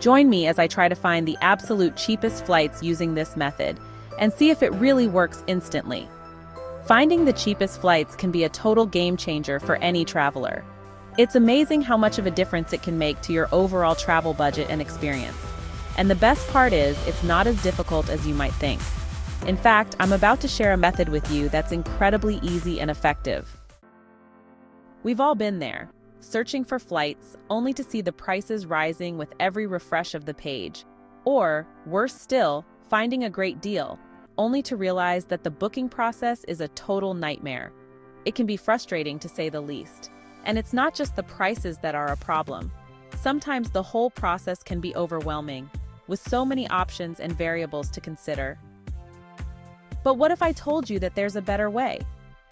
Join me as I try to find the absolute cheapest flights using this method and see if it really works instantly. Finding the cheapest flights can be a total game changer for any traveler. It's amazing how much of a difference it can make to your overall travel budget and experience. And the best part is, it's not as difficult as you might think. In fact, I'm about to share a method with you that's incredibly easy and effective. We've all been there, searching for flights only to see the prices rising with every refresh of the page. Or, worse still, finding a great deal, only to realize that the booking process is a total nightmare. It can be frustrating to say the least. And it's not just the prices that are a problem. Sometimes the whole process can be overwhelming, with so many options and variables to consider. But what if I told you that there's a better way?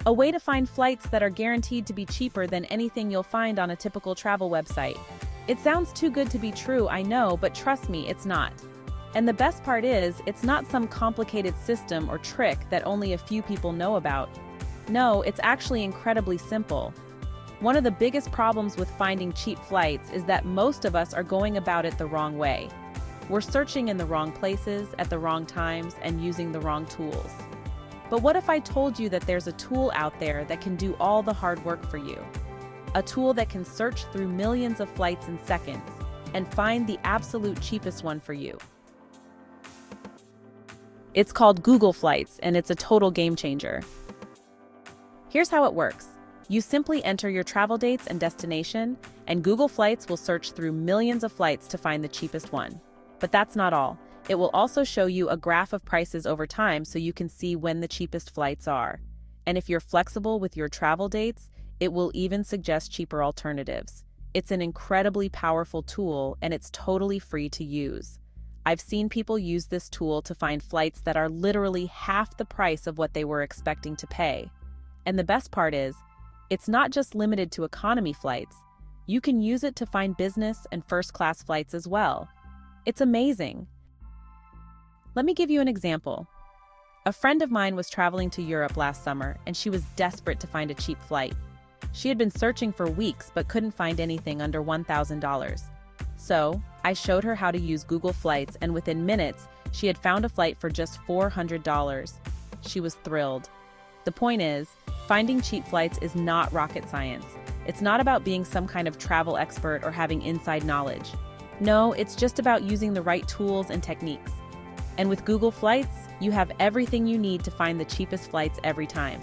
A way to find flights that are guaranteed to be cheaper than anything you'll find on a typical travel website. It sounds too good to be true, I know, but trust me, it's not. And the best part is, it's not some complicated system or trick that only a few people know about. No, it's actually incredibly simple. One of the biggest problems with finding cheap flights is that most of us are going about it the wrong way. We're searching in the wrong places, at the wrong times, and using the wrong tools. But what if I told you that there's a tool out there that can do all the hard work for you? A tool that can search through millions of flights in seconds and find the absolute cheapest one for you. It's called Google Flights, and it's a total game changer. Here's how it works. You simply enter your travel dates and destination, and Google Flights will search through millions of flights to find the cheapest one. But that's not all. It will also show you a graph of prices over time so you can see when the cheapest flights are. And if you're flexible with your travel dates, it will even suggest cheaper alternatives. It's an incredibly powerful tool, and it's totally free to use. I've seen people use this tool to find flights that are literally half the price of what they were expecting to pay. And the best part is, it's not just limited to economy flights. You can use it to find business and first-class flights as well. It's amazing. Let me give you an example. A friend of mine was traveling to Europe last summer, and she was desperate to find a cheap flight. She had been searching for weeks but couldn't find anything under $1,000. So, I showed her how to use Google Flights, and within minutes, she had found a flight for just $400. She was thrilled. The point is, finding cheap flights is not rocket science. It's not about being some kind of travel expert or having inside knowledge. No, it's just about using the right tools and techniques. And with Google Flights, you have everything you need to find the cheapest flights every time.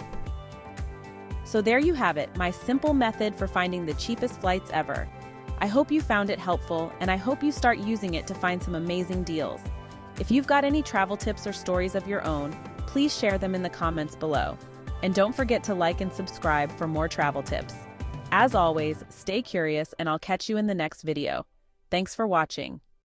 So there you have it, my simple method for finding the cheapest flights ever. I hope you found it helpful, and I hope you start using it to find some amazing deals. If you've got any travel tips or stories of your own, please share them in the comments below. And don't forget to like and subscribe for more travel tips. As always, stay curious, and I'll catch you in the next video. Thanks for watching.